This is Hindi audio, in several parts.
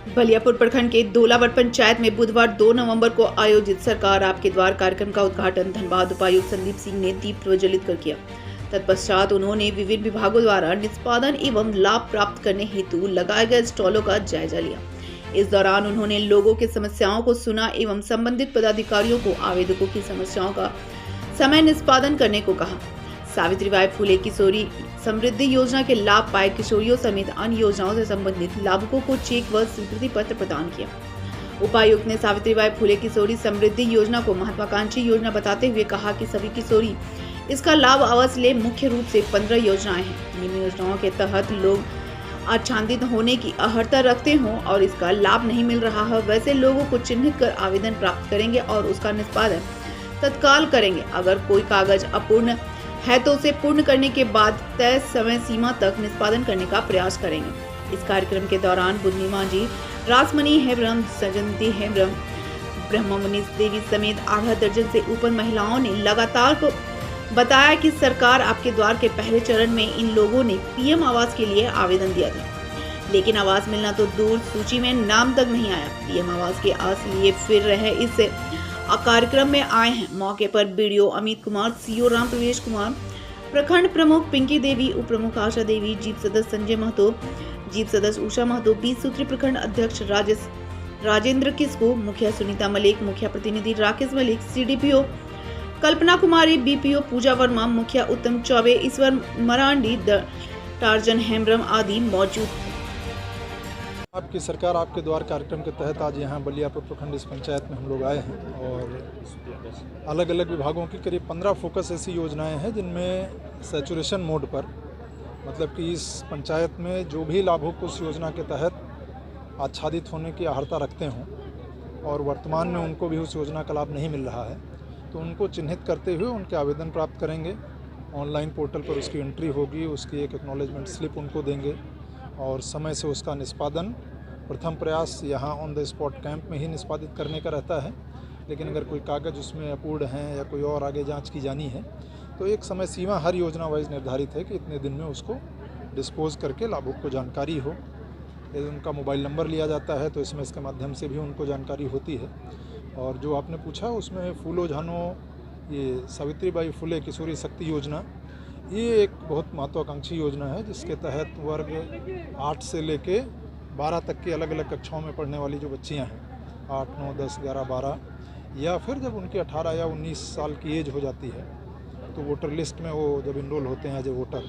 बलियापुर प्रखंड के दोलावर पंचायत में बुधवार 2 नवंबर को आयोजित सरकार आपके द्वार कार्यक्रम का उद्घाटन धनबाद उपायुक्त संदीप सिंह ने दीप प्रज्वलित कर किया। तत्पश्चात उन्होंने विभिन्न विभागों द्वारा निष्पादन एवं लाभ प्राप्त करने हेतु लगाए गए स्टॉलों का जायजा लिया। इस दौरान उन्होंने लोगों की समस्याओं को सुना एवं संबंधित पदाधिकारियों को आवेदकों की समस्याओं का समय निष्पादन करने को कहा। सावित्रीबाई फुले किशोरी समृद्धि योजना के लाभ पाए किशोरियों समेत अन्य योजनाओं से संबंधित लाभुकों को चेक व स्वीकृति पत्र प्रदान किया। उपायुक्त ने सावित्रीबाई फुले किशोरी समृद्धि योजना को महत्वाकांक्षी योजना बताते हुए कहा कि सभी किशोरी इसका लाभ अवश्य ले। मुख्य रूप से 15 योजनाएं हैं। इन योजनाओं के तहत लोग आच्छादित होने की अर्हता रखते हों और इसका लाभ नहीं मिल रहा है, वैसे लोगों को चिन्हित कर आवेदन प्राप्त करेंगे और उसका निष्पादन तत्काल करेंगे। अगर कोई कागज अपूर्ण है तो उसे पूर्ण करने के बाद तय समय सीमा तक निष्पादन करने का प्रयास करेंगे। इस कार्यक्रम के दौरान बुद्धिमा जी, रासमणि हेम्ब्रम, सजंती हेम्ब्रम, ब्रह्ममुनि देवी समेत आधा दर्जन से ऊपर महिलाओं ने लगातार को बताया कि सरकार आपके द्वार के पहले चरण में इन लोगों ने पीएम आवास के लिए आवेदन दिया था, लेकिन आवास मिलना तो दूर, सूची में नाम तक नहीं आया। पीएम आवास के आस लिए फिर रहे इस कार्यक्रम में आए हैं। मौके पर बीडीओ अमित कुमार, सीओ राम प्रवेश कुमार, प्रखंड प्रमुख पिंकी देवी, उप प्रमुख आशा देवी, जीप सदस्य संजय महतो, जीप सदस्य उषा महतो, 20 सूत्री प्रखंड अध्यक्ष राजेंद्र किस्को, मुखिया सुनीता मलिक, मुखिया प्रतिनिधि राकेश मलिक, सीडीपीओ कल्पना कुमारी, बीपीओ पूजा वर्मा, मुखिया उत्तम चौबे, ईश्वर मरांडी, टार्जन हेम्ब्रम आदि मौजूद थे। आपकी सरकार आपके द्वार कार्यक्रम के तहत आज यहाँ बलियापुर प्रखंड इस पंचायत में हम लोग आए हैं और अलग अलग विभागों की करीब 15 फोकस ऐसी योजनाएं हैं जिनमें सैचुरेशन मोड पर, मतलब कि इस पंचायत में जो भी लाभुक उस योजना के तहत आच्छादित होने की अर्हता रखते हों और वर्तमान में उनको भी उस योजना का लाभ नहीं मिल रहा है, तो उनको चिन्हित करते हुए उनके आवेदन प्राप्त करेंगे। ऑनलाइन पोर्टल पर उसकी एंट्री होगी, उसकी एक एक्नॉलेजमेंट स्लिप उनको देंगे और समय से उसका निष्पादन प्रथम प्रयास यहाँ ऑन द स्पॉट कैंप में ही निष्पादित करने का रहता है। लेकिन अगर कोई कागज़ उसमें अपूर्ण हैं या कोई और आगे जांच की जानी है तो एक समय सीमा हर योजना वाइज निर्धारित है कि इतने दिन में उसको डिस्पोज करके लाभुक को जानकारी हो। यदि उनका मोबाइल नंबर लिया जाता है तो एसएमएस के माध्यम से भी उनको जानकारी होती है। और जो आपने पूछा उसमें फूलो झानो, ये सावित्रीबाई फुले किशोरी शक्ति योजना, ये एक बहुत महत्वाकांक्षी योजना है जिसके तहत वर्ग 8 से लेके 12 तक की अलग अलग कक्षाओं में पढ़ने वाली जो बच्चियां हैं, 8, 9, 10, 11, 12, या फिर जब उनकी 18 या 19 साल की एज हो जाती है तो वोटर लिस्ट में वो जब इनरोल होते हैं एज ए वोटर,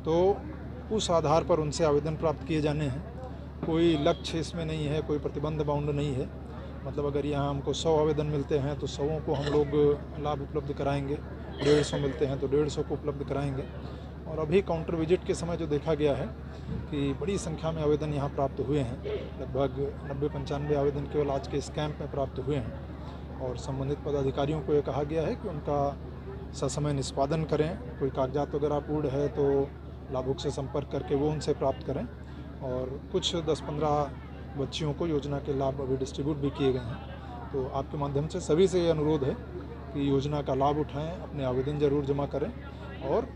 तो उस आधार पर उनसे आवेदन प्राप्त किए जाने हैं। कोई लक्ष्य इसमें नहीं है, कोई प्रतिबंध बाउंड नहीं है। मतलब अगर यहाँ हमको 100 आवेदन मिलते हैं तो 100 को हम लोग लाभ उपलब्ध कराएंगे, 150 मिलते हैं तो 150 को उपलब्ध कराएंगे। और अभी काउंटर विजिट के समय जो देखा गया है कि बड़ी संख्या में आवेदन यहाँ प्राप्त हुए हैं, लगभग 90-95 आवेदन केवल आज के इस कैंप में प्राप्त हुए हैं। और संबंधित पदाधिकारियों को ये कहा गया है कि उनका ससमय निष्पादन करें। कोई कागजात वगैरह अपूर्ण है तो लाभुक से संपर्क करके वो उनसे प्राप्त करें। और कुछ 10-15 बच्चियों को योजना के लाभ अभी डिस्ट्रीब्यूट भी किए गए हैं। तो आपके माध्यम से सभी से ये अनुरोध है कि योजना का लाभ उठाएं, अपने आवेदन जरूर जमा करें और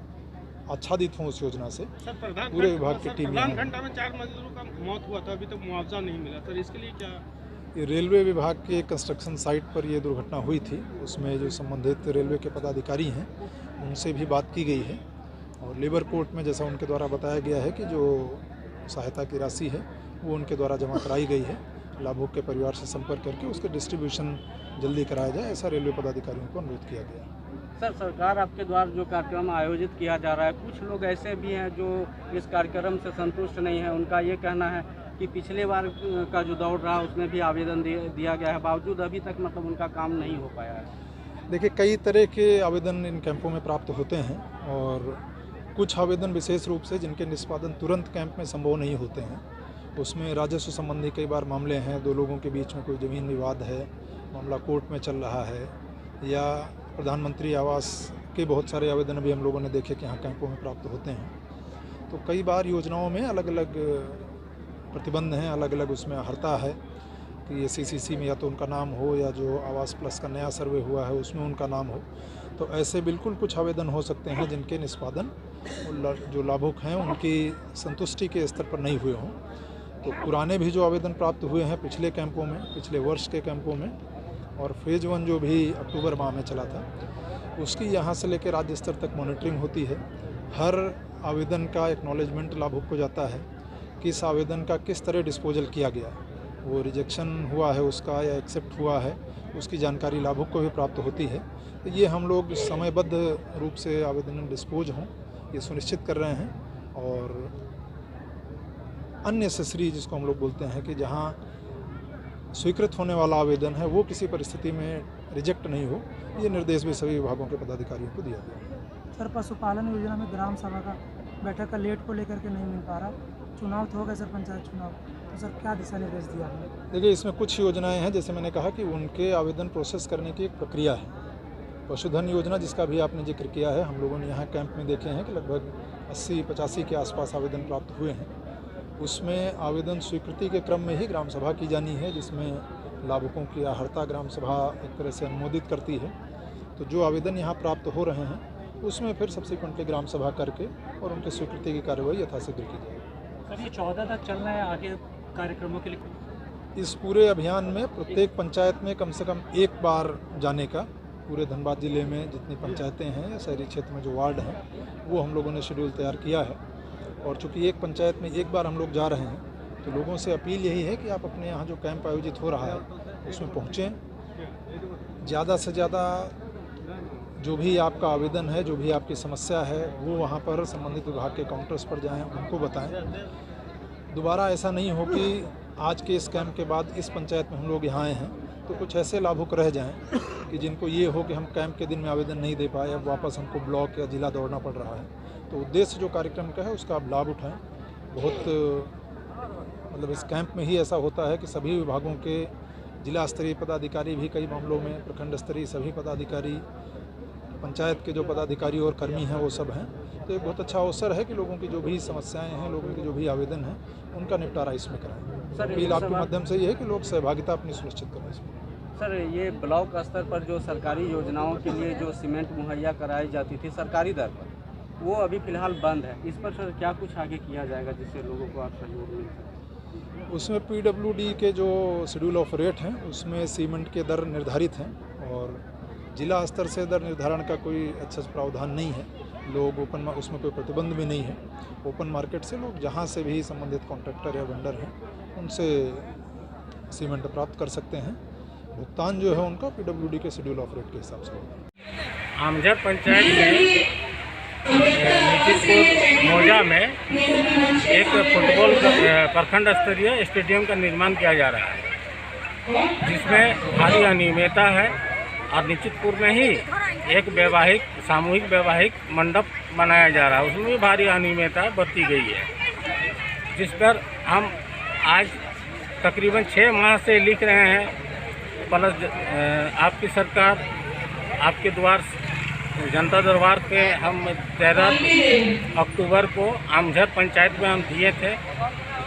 आच्छादित हों उस योजना से। पूरे विभाग की टीम में 4 मजदूरों का मौत हुआ था, अभी तक मुआवजा नहीं मिला, तो इसके लिए क्या? ये रेलवे विभाग के कंस्ट्रक्शन साइट पर ये दुर्घटना हुई थी, उसमें जो संबंधित रेलवे के पदाधिकारी हैं उनसे भी बात की गई है और लेबर कोर्ट में जैसा उनके द्वारा बताया गया है कि जो सहायता की राशि है वो उनके द्वारा जमा कराई गई है। लाभुक के परिवार से संपर्क करके उसके डिस्ट्रीब्यूशन जल्दी कराया जाए, ऐसा रेलवे पदाधिकारियों को अनुरोध किया गया। सर, सरकार आपके द्वारा जो कार्यक्रम आयोजित किया जा रहा है, कुछ लोग ऐसे भी हैं जो इस कार्यक्रम से संतुष्ट नहीं है। उनका ये कहना है कि पिछले बार का जो दौर रहा उसमें भी आवेदन दिया गया है, बावजूद अभी तक मतलब उनका काम नहीं हो पाया है। देखिए, कई तरह के आवेदन इन कैंपों में प्राप्त होते हैं और कुछ आवेदन विशेष रूप से जिनके निष्पादन तुरंत कैंप में संभव नहीं होते हैं, उसमें राजस्व संबंधी कई बार मामले हैं, 2 लोगों के बीच में कोई ज़मीन विवाद है, मामला कोर्ट में चल रहा है, या प्रधानमंत्री आवास के बहुत सारे आवेदन अभी हम लोगों ने देखे कि यहाँ कैंपों में प्राप्त होते हैं। तो कई बार योजनाओं में अलग अलग प्रतिबंध हैं, अलग अलग उसमें अर्हता है कि सीसीसी में या तो उनका नाम हो या जो आवास प्लस का नया सर्वे हुआ है उसमें उनका नाम हो। तो ऐसे बिल्कुल कुछ आवेदन हो सकते हैं जिनके निष्पादन जो लाभुक हैं उनकी संतुष्टि के स्तर पर नहीं हुए हों। तो पुराने भी जो आवेदन प्राप्त हुए हैं पिछले कैंपों में, पिछले वर्ष के कैंपों में, और फेज़ 1 जो भी अक्टूबर माह में चला था, उसकी यहाँ से लेकर राज्य स्तर तक मॉनिटरिंग होती है। हर आवेदन का एक्नॉलेजमेंट लाभुक को जाता है कि इस आवेदन का किस तरह डिस्पोजल किया गया, वो रिजेक्शन हुआ है उसका या एक्सेप्ट हुआ है, उसकी जानकारी लाभुक को भी प्राप्त होती है। तो ये हम लोग समयबद्ध रूप से आवेदन डिस्पोज हों ये सुनिश्चित कर रहे हैं। और अननेसेसरी जिसको हम लोग बोलते हैं कि जहाँ स्वीकृत होने वाला आवेदन है वो किसी परिस्थिति में रिजेक्ट नहीं हो, ये निर्देश भी सभी विभागों के पदाधिकारियों को दिया गया। सर, पशुपालन योजना में ग्राम सभा का बैठक का लेट को लेकर के नहीं मिल पा रहा, चुनाव तो हो गए सर, पंचायत चुनाव, तो सर क्या दिशा निर्देश दिया आपने? देखिए, इसमें कुछ योजनाएं हैं, जैसे मैंने कहा कि उनके आवेदन प्रोसेस करने की एक प्रक्रिया है। पशुधन योजना जिसका भी आपने जिक्र किया है, हम लोगों ने यहाँ कैंप में देखे हैं कि लगभग 80-85 के आसपास आवेदन प्राप्त हुए हैं। उसमें आवेदन स्वीकृति के क्रम में ही ग्राम सभा की जानी है, जिसमें लाभुकों की आहर्ता ग्राम सभा एक तरह से अनुमोदित करती है। तो जो आवेदन यहाँ प्राप्त हो रहे हैं उसमें फिर सब्सिक्वेंटली ग्राम सभा करके और उनकी स्वीकृति की कार्रवाई यथाशीघ्र की जाएगी। सर, ये 14 तक चलना है आगे कार्यक्रमों के लिए? इस पूरे अभियान में प्रत्येक पंचायत में कम से कम एक बार जाने का, पूरे धनबाद जिले में जितनी पंचायतें हैं या शहरी क्षेत्र में जो वार्ड हैं, वो हम लोगों ने शेड्यूल तैयार किया है। और चूँकि एक पंचायत में एक बार हम लोग जा रहे हैं, तो लोगों से अपील यही है कि आप अपने यहाँ जो कैंप आयोजित हो रहा है उसमें पहुँचें, ज़्यादा से ज़्यादा जो भी आपका आवेदन है, जो भी आपकी समस्या है, वो वहाँ पर संबंधित विभाग के काउंटर्स पर जाएं, उनको बताएं। दोबारा ऐसा नहीं हो कि आज के इस कैंप के बाद इस पंचायत में हम लोग यहाँ आए हैं तो कुछ ऐसे लाभुक रह जाएं कि जिनको ये हो कि हम कैंप के दिन में आवेदन नहीं दे पाए, अब वापस हमको ब्लॉक या जिला दौड़ना पड़ रहा है। तो उद्देश्य जो कार्यक्रम का है उसका आप लाभ उठाएं। बहुत मतलब इस कैंप में ही ऐसा होता है कि सभी विभागों के जिला स्तरीय पदाधिकारी भी कई मामलों में, प्रखंड स्तरीय सभी पदाधिकारी, पंचायत के जो पदाधिकारी और कर्मी हैं वो सब हैं। तो एक बहुत अच्छा अवसर है कि लोगों की जो भी समस्याएं हैं, लोगों के जो भी आवेदन हैं, उनका निपटारा इसमें कराएं। सर, अपील आपके माध्यम से ये है कि लोग सहभागिता अपनी सुनिश्चित करें इसमें। सर, ये ब्लॉक स्तर पर जो सरकारी योजनाओं के लिए जो सीमेंट मुहैया कराई जाती थी सरकारी दर पर, वो अभी फ़िलहाल बंद है। इस पर सर क्या कुछ आगे किया जाएगा जिससे लोगों को आप सहयोग मिल सके? उसमें PWD के जो शेड्यूल ऑफ रेट हैं उसमें सीमेंट के दर निर्धारित हैं और जिला स्तर से दर निर्धारण का कोई अच्छा प्रावधान नहीं है। लोग उसमें कोई प्रतिबंध भी नहीं है। ओपन मार्केट से लोग जहाँ से भी संबंधित कॉन्ट्रैक्टर या वेंडर हैं उनसे सीमेंट प्राप्त कर सकते हैं। भुगतान जो है उनका PWD के शेड्यूल ऑफ रेट के हिसाब से होगा। आमझर पंचायत में नीतीशपुर मौजा में एक फुटबॉल प्रखंड स्तरीय स्टेडियम का निर्माण किया जा रहा है, जिसमें भारी अनियमितता है। और नीतीशपुर में ही एक सामूहिक वैवाहिक मंडप बनाया जा रहा है, उसमें भी भारी अनियमितता बरती गई है, जिस पर हम आज तकरीबन 6 माह से लिख रहे हैं। प्लस आपकी सरकार आपके द्वार जनता दरबार पे हम 13 अक्टूबर को आमझर पंचायत में हम दिए थे,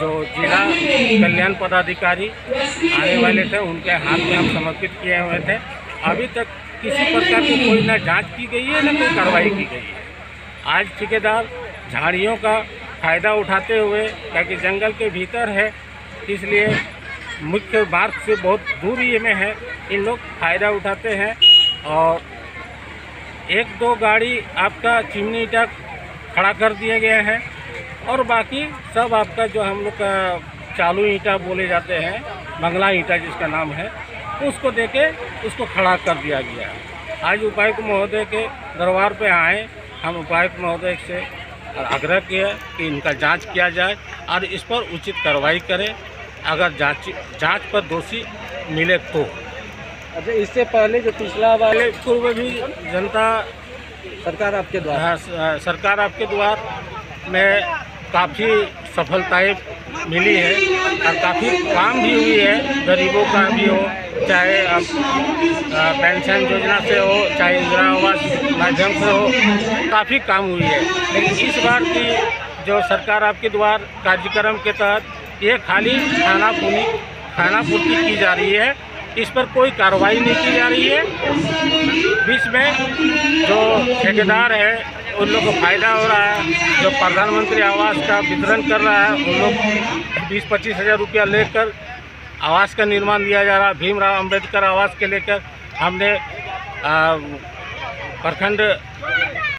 जो जिला कल्याण पदाधिकारी आने वाले थे उनके हाथ में हम समर्पित किए हुए थे। अभी तक किसी प्रकार की कोई ना जांच की गई है ना कोई कार्रवाई की गई है। आज ठेकेदार झाड़ियों का फ़ायदा उठाते हुए, ताकि जंगल के भीतर है इसलिए मुख्य मार्ग से बहुत दूरी में है, इन लोग फ़ायदा उठाते हैं और 1-2 गाड़ी आपका चिमनी तक खड़ा कर दिए गए हैं और बाकी सब आपका जो हम लोग का चालू ईंटा बोले जाते हैं, बंगला ईंटा जिसका नाम है, उसको देके उसको खड़ा कर दिया गया है। आज उपायुक्त महोदय के दरबार पे आए, हम उपायुक्त महोदय से आग्रह किया कि इनका जांच किया जाए और इस पर उचित कार्रवाई करें, अगर जांच पर दोषी मिले तो। अच्छा, इससे पहले जो पिछला वाले पूर्व भी जनता सरकार आपके द्वारा सरकार आपके द्वार में काफ़ी सफलताएं मिली है और काफ़ी काम भी हुई है। गरीबों का भी हो, चाहे अब पेंशन योजना से हो, चाहे इंदिरा आवास माध्यम से हो, काफ़ी काम हुई है। लेकिन इस बार की जो सरकार आपके द्वार कार्यक्रम के तहत ये खाली खानापूर्ति की जा रही है, इस पर कोई कार्रवाई नहीं की जा रही है। बीच में जो ठेकेदार है उन लोग को फ़ायदा हो रहा है, जो प्रधानमंत्री आवास का वितरण कर रहा है उन लोग 20-25 हज़ार रुपया लेकर आवास का निर्माण दिया जा रहा। भीमराव अंबेडकर आवास के लेकर हमने प्रखंड